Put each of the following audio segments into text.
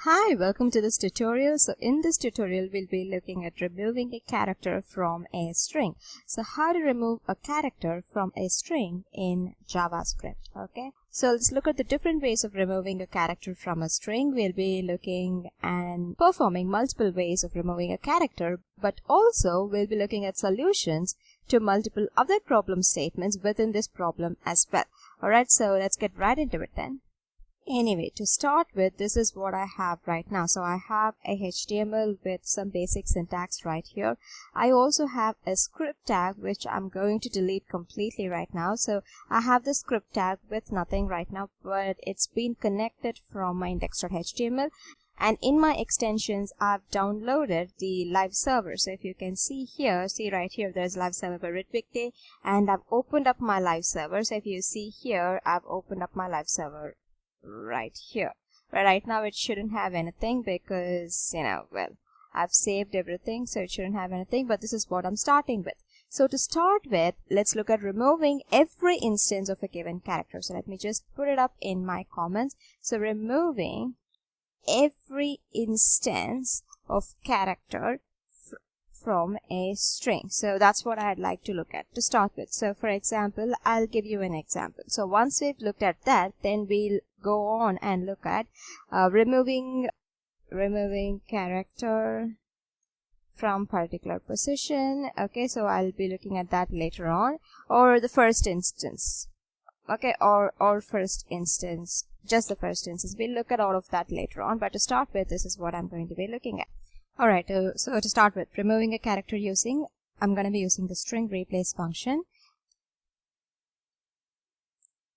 Hi, welcome to this tutorial. So in this tutorial, we'll be looking at removing a character from a string. So how to remove a character from a string in JavaScript. Okay, so let's look at the different ways of removing a character from a string. We'll be looking and performing multiple ways of removing a character, but also we'll be looking at solutions to multiple other problem statements within this problem as well. Alright, so let's get right into it then. Anyway, to start with, this is what I have right now. So I have a HTML with some basic syntax right here. I also have a script tag which I'm going to delete completely right now. So I have the script tag with nothing right now, but it's been connected from my index.html. And in my extensions, I've downloaded the live server. So if you can see here, see right here, there's live server by Ritwik, and I've opened up my live server. So if you see here, I've opened up my live server right here. Right now it shouldn't have anything because, well, I've saved everything, so it shouldn't have anything, but this is what I'm starting with. So to start with, let's look at removing every instance of a given character. So let me just put it up in my comments. So removing every instance of character from a string. So that's what I'd like to look at to start with. So for example, I'll give you an example. So once we've looked at that, then we'll go on and look at removing character from particular position. Okay, so I'll be looking at that later on, or the first instance. Okay, or first instance, just the first instance. We'll look at all of that later on, but to start with, this is what I'm going to be looking at. Alright, so to start with, removing a character I'm going to be using the string replace function.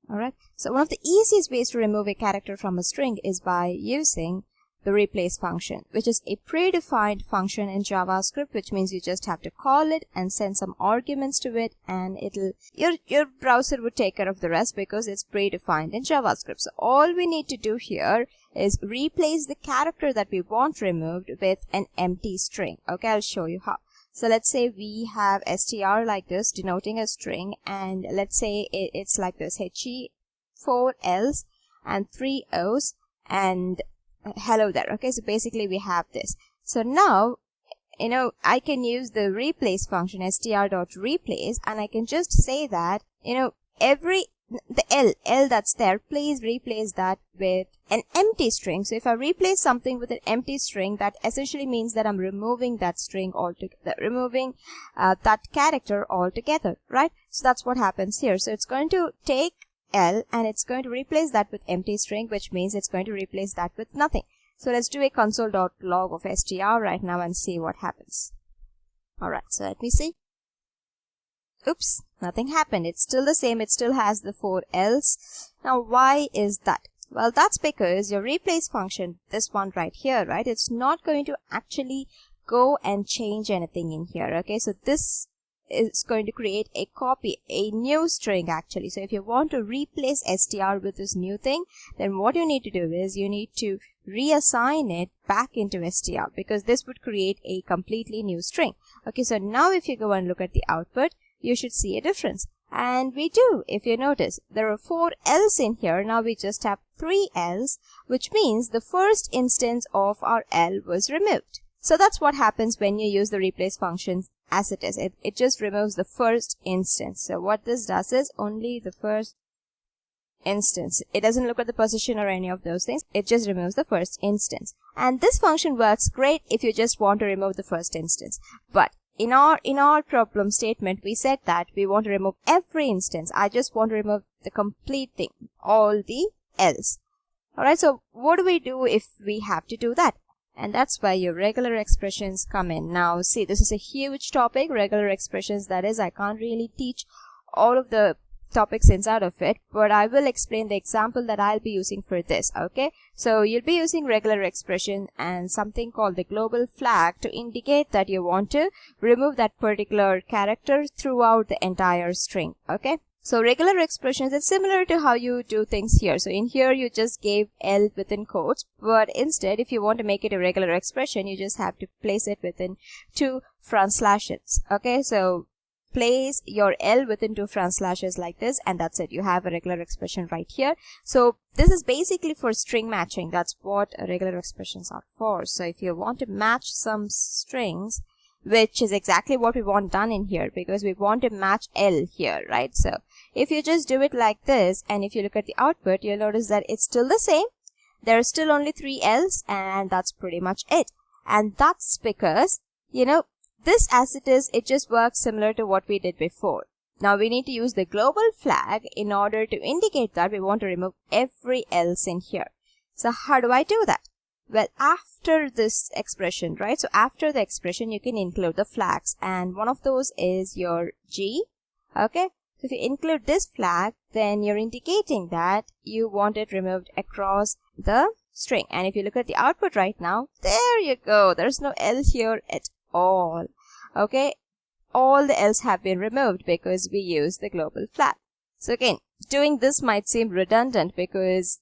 Alright, so one of the easiest ways to remove a character from a string is by using the replace function, which is a predefined function in JavaScript, which means you just have to call it and send some arguments to it, and your browser would take care of the rest because it's predefined in JavaScript. So all we need to do here is replace the character that we want removed with an empty string. Okay, I'll show you how. So let's say we have str like this denoting a string, and let's say it's like this, he 4 else and 3 o's and hello there. Okay, so basically we have this. So now, I can use the replace function str.replace, and I can just say that, the L that's there, please replace that with an empty string. So if I replace something with an empty string, that essentially means that I'm removing that string altogether, removing that character altogether, right? So that's what happens here. So it's going to take L and it's going to replace that with empty string, which means it's going to replace that with nothing. So let's do a console.log of str right now and see what happens. Alright, so let me see. Oops, nothing happened. It's still the same. It still has the 4 else. Now, why is that? Well, that's because your replace function, this one right here, right, it's not going to actually go and change anything in here. Okay, so this is going to create a copy, a new string actually. So if you want to replace str with this new thing, then what you need to do is you need to reassign it back into str, because this would create a completely new string. Okay, so now if you go and look at the output, you should see a difference. And we do. If you notice, there are 4 else in here. Now we just have 3 else, which means the first instance of our L was removed. So that's what happens when you use the replace function as it is. It just removes the first instance. So what this does is only the first instance. It doesn't look at the position or any of those things. It just removes the first instance. And this function works great if you just want to remove the first instance. But in our problem statement, we said that we want to remove every instance. I just want to remove the complete thing, all the else. Alright, so what do we do if we have to do that? And that's why your regular expressions come in. Now, see, this is a huge topic, regular expressions. That is, I can't really teach all of the topics inside of it, but I will explain the example that I'll be using for this. Okay, so you'll be using regular expression and something called the global flag to indicate that you want to remove that particular character throughout the entire string. Okay, so regular expressions, it's similar to how you do things here. So in here you just gave L within quotes, but instead if you want to make it a regular expression, you just have to place it within 2 front slashes. Okay, so place your L within 2 front slashes like this, and that's it. You have a regular expression right here. So this is basically for string matching. That's what regular expressions are for. So if you want to match some strings, which is exactly what we want done in here, because we want to match L here, right? So if you just do it like this, and if you look at the output, you'll notice that it's still the same. There are still only 3 L's, and that's pretty much it. And that's because, you know, this as it is, it just works similar to what we did before. Now we need to use the global flag in order to indicate that we want to remove every else in here. So how do I do that? Well, after this expression, right? So after the expression, you can include the flags, and one of those is your G. Okay. So if you include this flag, then you're indicating that you want it removed across the string. And if you look at the output right now, there you go. There's no L here at all. Okay. All the L's have been removed because we use the global flag. So again, doing this might seem redundant, because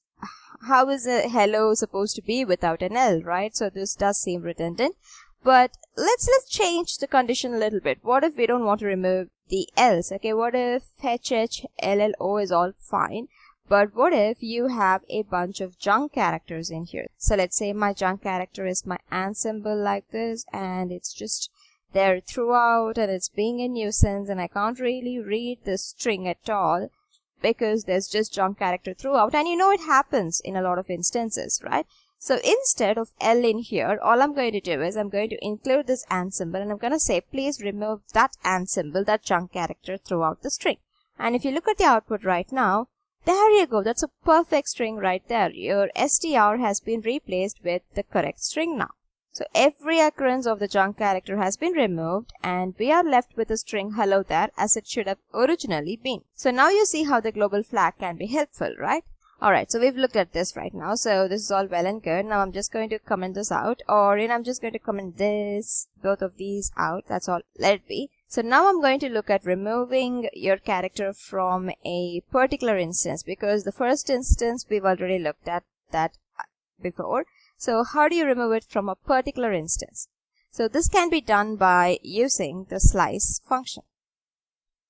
how is a hello supposed to be without an L, right? So this does seem redundant. But let's change the condition a little bit. What if we don't want to remove the L's? Okay, what if HHLLO is all fine, but what if you have a bunch of junk characters in here? So let's say my junk character is my and symbol like this, and it's just there throughout, and it's being a nuisance, and I can't really read the string at all because there's just junk character throughout, and you know it happens in a lot of instances, right? So instead of L in here, all I'm going to do is I'm going to include this and symbol, and I'm going to say please remove that and symbol, that junk character throughout the string. And if you look at the output right now, there you go. That's a perfect string right there. Your str has been replaced with the correct string now. So every occurrence of the junk character has been removed, and we are left with a string hello there as it should have originally been. So now you see how the global flag can be helpful, right? Alright, so we've looked at this right now. So this is all well and good. Now I'm just going to comment this out, or I'm just going to comment this, both of these out. That's all. Let it be. So now I'm going to look at removing your character from a particular instance, because the first instance we've already looked at that before. So how do you remove it from a particular instance? So this can be done by using the slice function.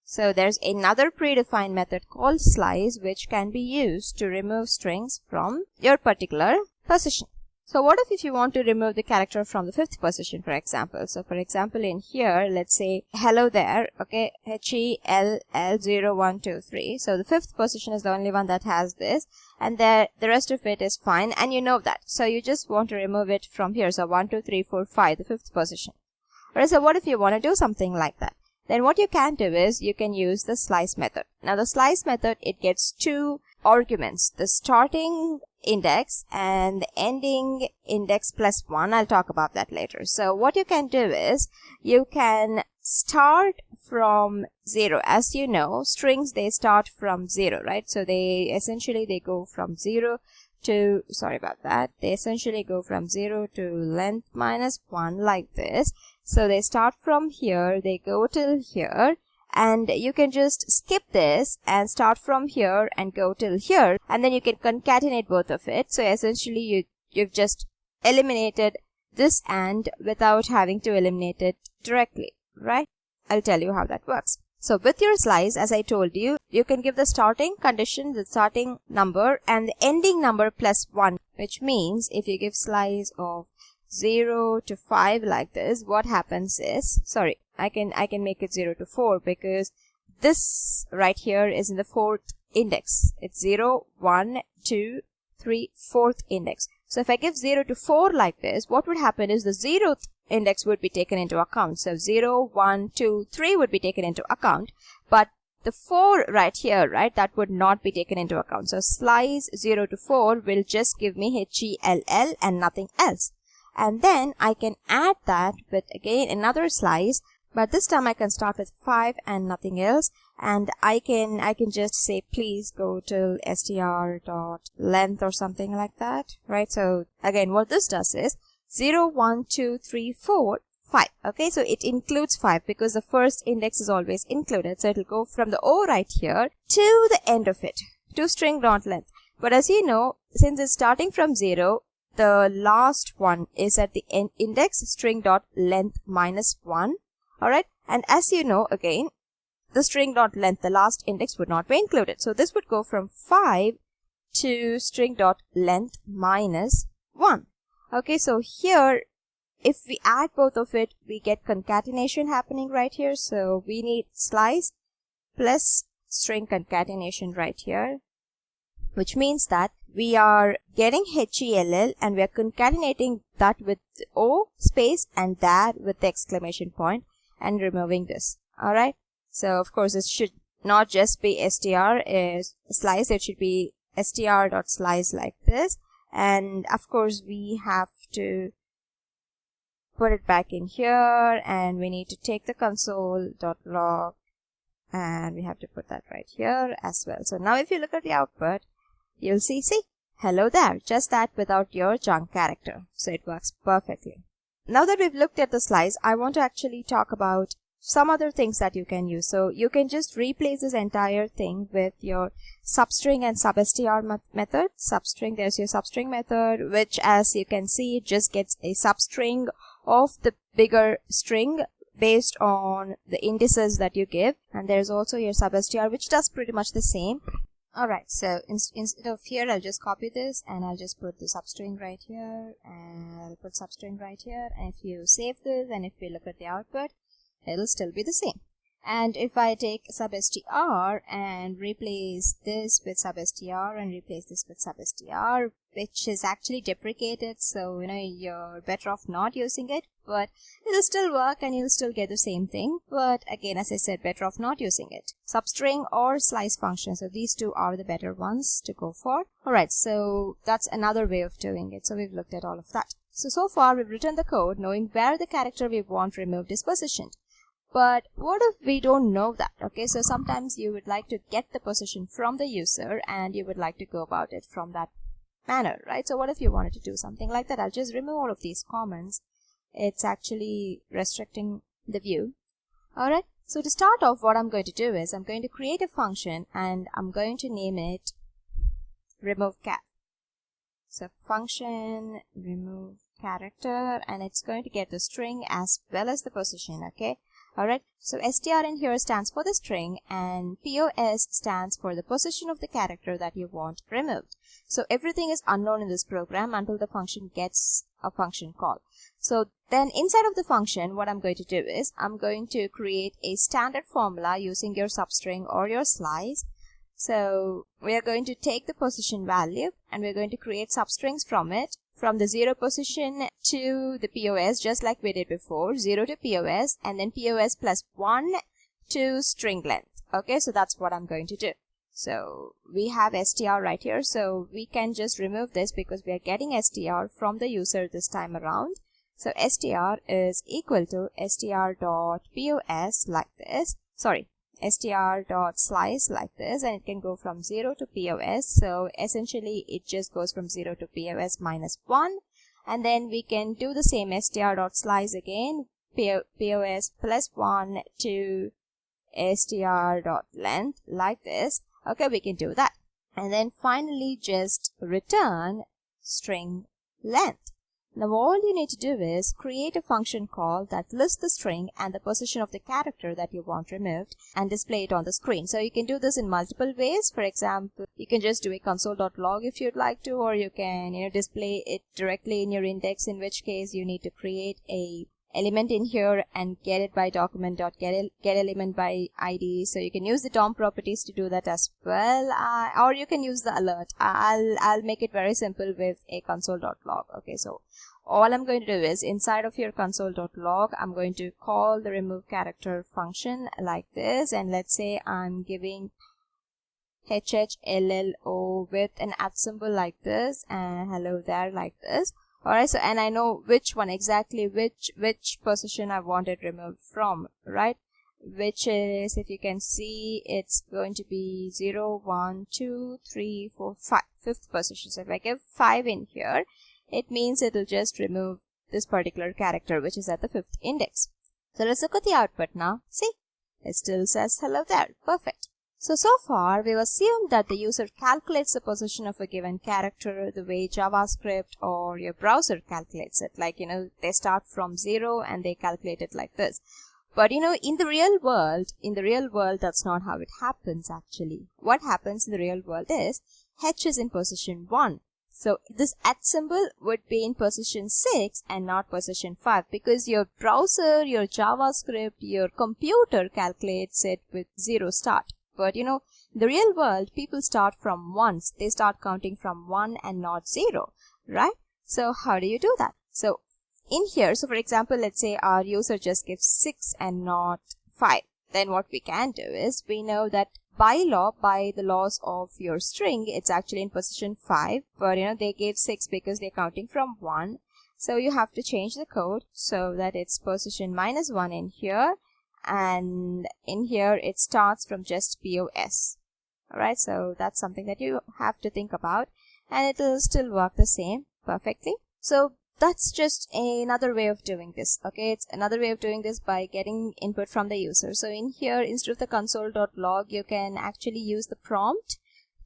So there's another predefined method called slice, which can be used to remove strings from your particular position. So what if you want to remove the character from the 5th position, for example? So for example, in here, let's say hello there, okay, HELL0123. So the 5th position is the only one that has this, and the rest of it is fine, and you know that. So you just want to remove it from here. So 1, 2, 3, 4, 5, the 5th position. Alright, so what if you want to do something like that? Then what you can do is you can use the slice method. Now the slice method, it gets 2 arguments, the starting index and the ending index plus 1. I'll talk about that later. So what you can do is you can start from 0. As you know, strings, they start from 0, right? So they go from 0 to, they essentially go from 0 to length minus 1 like this. So they start from here, they go till here, and you can just skip this and start from here and go till here, and then you can concatenate both of it. So essentially you've just eliminated this and without having to eliminate it directly, right? I'll tell you how that works. So with your slice, as I told you, you can give the starting condition, the starting number, and the ending number plus 1, which means if you give slice of 0 to 5 like this, what happens is, I can make it 0 to 4, because this right here is in the 4th index. It's 0, 1, 2, 3, 4th index. So if I give 0 to 4 like this, what would happen is the 0th index would be taken into account. So 0, 1, 2, 3 would be taken into account, but the 4 right here, right, that would not be taken into account. So slice 0 to 4 will just give me HELL and nothing else. And then I can add that with again another slice, but this time I can start with 5 and nothing else, and I can just say please go till str.length or something like that, right? So again, what this does is 0, 1, 2, 3, 4, 5. Okay, so it includes 5 because the first index is always included. So it'll go from the O right here to the end of it, to string.length. But as you know, since it's starting from 0, the last one is at the end index string.length minus 1. Alright, and as you know, again, the string dot length, the last index, would not be included. So this would go from 5 to string dot length minus 1. Okay, so here if we add both of it, we get concatenation happening right here. So we need slice plus string concatenation right here, which means that we are getting HELL and we are concatenating that with O space and that with the exclamation point and removing this. Alright, so of course it should not just be str slice, it should be str.slice like this, and of course we have to put it back in here, and we need to take the console.log and we have to put that right here as well. So now if you look at the output, you'll see hello there, just that without your junk character. So it works perfectly. Now that we've looked at the slice, I want to actually talk about some other things that you can use. So you can just replace this entire thing with your substring and substr method. Substring, there's your substring method, which as you can see, it just gets a substring of the bigger string based on the indices that you give. And there's also your substr, which does pretty much the same. Alright, so instead of here, I'll just copy this and I'll just put the substring right here, and I'll put substring right here. And if you save this and if we look at the output, it'll still be the same. And if I take substr and replace this with substr and replace this with substr, which is actually deprecated, so you're better off not using it, but it'll still work and you'll still get the same thing. But again, as I said, better off not using it. Substring or slice function, so these two are the better ones to go for. Alright, so that's another way of doing it. So we've looked at all of that. So far we've written the code knowing where the character we want removed is positioned. But what if we don't know that? Okay, so sometimes you would like to get the position from the user and you would like to go about it from that manner, right? So what if you wanted to do something like that? I'll just remove all of these comments. It's actually restricting the view. Alright, so to start off, what I'm going to do is I'm going to create a function and I'm going to name it remove cat. So function remove character, and it's going to get the string as well as the position. Okay. Alright, so str in here stands for the string and pos stands for the position of the character that you want removed. So everything is unknown in this program until the function gets a function call. So then inside of the function, what I'm going to do is I'm going to create a standard formula using your substring or your slice. So we are going to take the position value and we're going to create substrings from it, from the 0 position to the POS, just like we did before, 0 to POS, and then POS plus 1 to string length. Okay, so that's what I'm going to do. So we have str right here, so we can just remove this because we are getting str from the user this time around. So str is equal to str.pos like this, str.slice like this, and it can go from 0 to POS. So essentially it just goes from 0 to POS minus 1, and then we can do the same str.slice again, POS plus 1 to str.length like this. Okay, we can do that, and then finally just return string length. Now all you need to do is create a function call that lists the string and the position of the character that you want removed and display it on the screen. So you can do this in multiple ways. For example, you can just do a console.log if you'd like to, or you can display it directly in your index, in which case you need to create a element in here and get it by document.getElementById. So you can use the DOM properties to do that as well, or you can use the alert. I'll make it very simple with a console.log. Okay, so all I'm going to do is inside of your console.log, I'm going to call the remove character function like this, and let's say I'm giving HHLLO with an @ symbol like this and hello there like this. Alright, so and I know which one exactly, which position I want it removed from, right? Which is, if you can see, it's going to be 0, 1, 2, 3, 4, 5, fifth position. So if I give 5 in here, it means it'll just remove this particular character, which is at the 5th index. So let's look at the output now. See, it still says hello there. Perfect. So far we've assumed that the user calculates the position of a given character the way JavaScript or your browser calculates it. Like, they start from 0 and they calculate it like this. But in the real world, that's not how it happens actually. What happens in the real world is H is in position 1. So this at symbol would be in position 6 and not position 5, because your browser, your JavaScript, your computer calculates it with 0 start. But in the real world, people start from 1. They start counting from 1 and not 0, right? So how do you do that? So in here, so for example, let's say our user just gives 6 and not 5. Then what we can do is, we know that by the laws of your string, it's actually in position 5, but they gave 6 because they're counting from 1. So you have to change the code so that it's position -1 in here, and in here it starts from just POS. Alright, so that's something that you have to think about, and it will still work the same perfectly. So that's just another way of doing this. Okay, it's another way of doing this by getting input from the user. So in here, instead of the console.log, you can actually use the prompt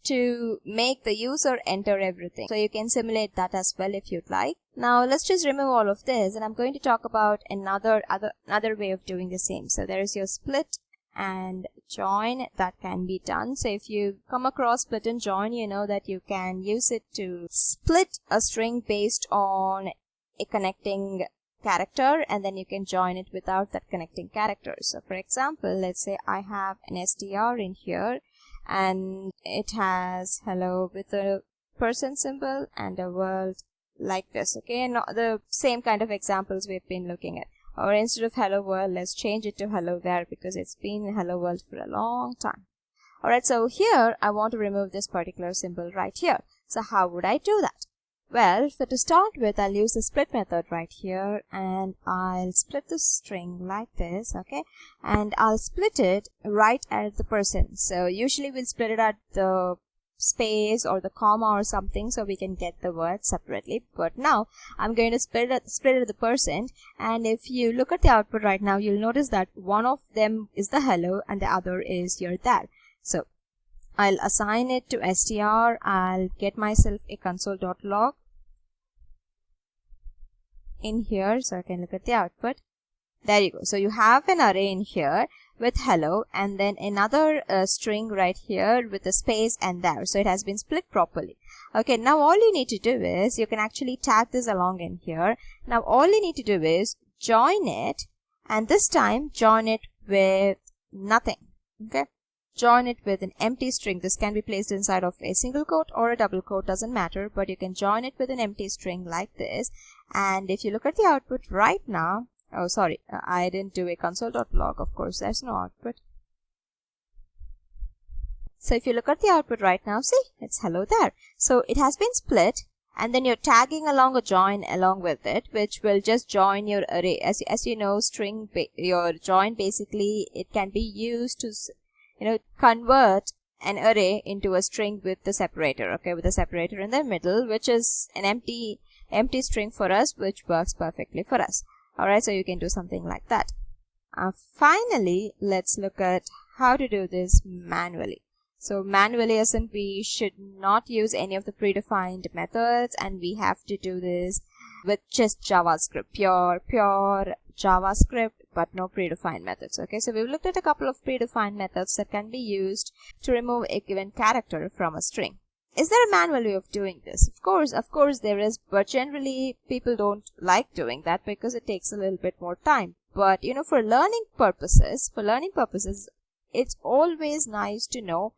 to make the user enter everything. So you can simulate that as well if you'd like. Now let's just remove all of this, and I'm going to talk about another way of doing the same. So there is your split and join that can be done. So if you come across split and join, you know that you can use it to split a string based on a connecting character, and then you can join it without that connecting character. So for example, let's say I have an str in here, and it has hello with a person symbol and a world like this. Okay, and the same kind of examples we've been looking at. Or instead of hello world, let's change it to hello there, because it's been hello world for a long time. Alright, so here I want to remove this particular symbol right here. So how would I do that? Well, so to start with, I'll use the split method right here, and I'll split the string like this, okay? And I'll split it right at the person. So usually we'll split it at the space or the comma or something, so we can get the word separately. But now I'm going to split it at the percent, and if you look at the output right now, you'll notice that one of them is the hello and the other is your there. So I'll assign it to str. I'll get myself a console.log in here so I can look at the output. There you go. So you have an array in here with hello, and then another string right here with a space and there. So it has been split properly. Okay, now all you need to do is, you can actually tag this along in here. Now all you need to do is join it, and this time join it with nothing. Okay, join it with an empty string. This can be placed inside of a single quote or a double quote, doesn't matter, but you can join it with an empty string like this. And if you look at the output right now, oh sorry, I didn't do a console.log, of course there's no output. So if you look at the output right now, see, it's hello there. So it has been split, and then you're tagging along a join along with it, which will just join your array. As you know, your join, basically it can be used to convert an array into a string with the separator, okay, with the separator in the middle, which is an empty string for us, which works perfectly for us. Alright, so you can do something like that. Finally, let's look at how to do this manually. So manually, as in we should not use any of the predefined methods, and we have to do this with just JavaScript, pure JavaScript, but no predefined methods. Okay, so we've looked at a couple of predefined methods that can be used to remove a given character from a string. Is there a manual way of doing this? Of course there is, but generally people don't like doing that because it takes a little bit more time. But for learning purposes, it's always nice to know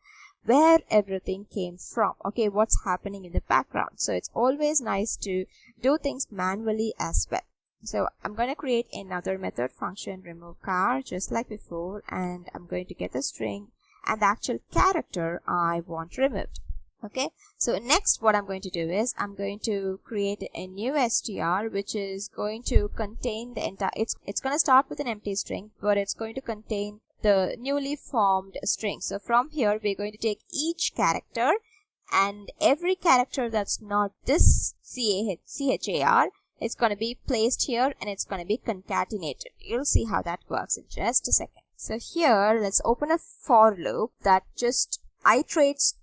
where everything came from. Okay, what's happening in the background. So it's always nice to do things manually as well. So I'm going to create another method function, remove char, just like before, and I'm going to get the string and the actual character I want removed. Okay, so next what I'm going to do is, I'm going to create a new str, which is going to contain the entire, it's going to start with an empty string, but it's going to contain the newly formed string. So from here, we're going to take each character, and every character that's not this char, it's going to be placed here, and it's going to be concatenated. You'll see how that works in just a second. So here, let's open a for loop that just iterates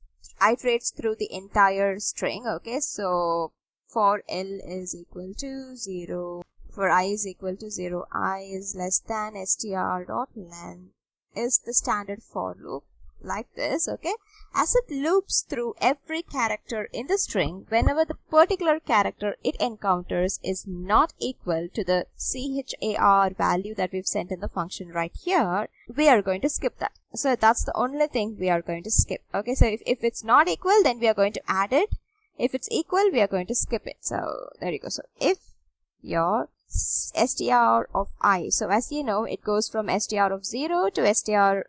through the entire string. Okay, so for L is equal to 0, for I is equal to 0, I is less than str.length is the standard for loop like this, okay? As it loops through every character in the string, whenever the particular character it encounters is not equal to the char value that we've sent in the function right here, we are going to skip that. So that's the only thing we are going to skip, okay? So if it's not equal, then we are going to add it. If it's equal, we are going to skip it. So there you go. So if your str of I, so as you know, it goes from str of 0 to str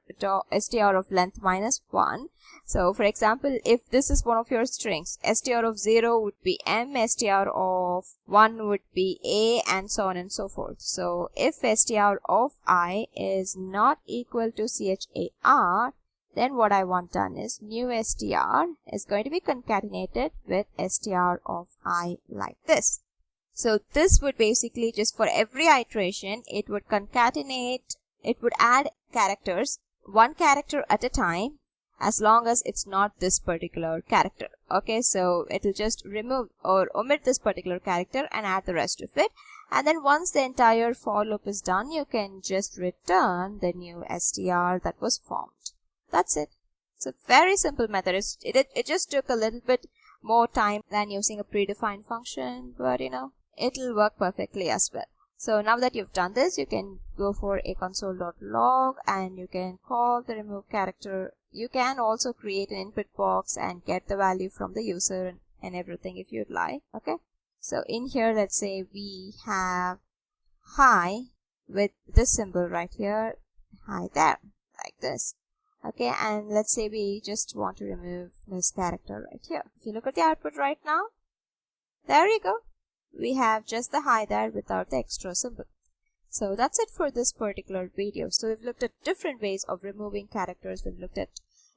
of length minus 1. So for example, if this is one of your strings, str of 0 would be m, str of 1 would be a, and so on and so forth. So if str of I is not equal to char, then what I want done is new str is going to be concatenated with str of I like this. So this would basically just for every iteration, it would concatenate, it would add characters, one character at a time, as long as it's not this particular character. Okay, so it'll just remove or omit this particular character and add the rest of it. And then once the entire for loop is done, you can just return the new str that was formed. That's it. It's a very simple method. It just took a little bit more time than using a predefined function, but you know, it'll work perfectly as well. So now that you've done this, you can go for a console.log and you can call the remove character. You can also create an input box and get the value from the user and everything if you'd like. Okay. So in here, let's say we have hi with this symbol right here, hi there, like this. Okay, and let's say we just want to remove this character right here. If you look at the output right now, there you go. We have just the hi there without the extra symbol. So that's it for this particular video. So we've looked at different ways of removing characters. We've looked at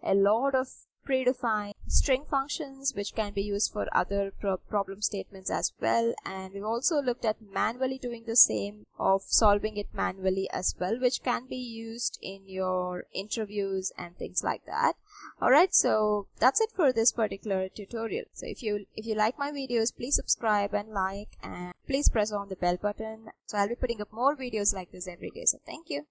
a lot of predefined string functions which can be used for other problem statements as well, and we've also looked at manually doing the same, of solving it manually as well, which can be used in your interviews and things like that. Alright, so that's it for this particular tutorial. So if you like my videos, please subscribe and like, and please press on the bell button. So I'll be putting up more videos like this every day. So thank you.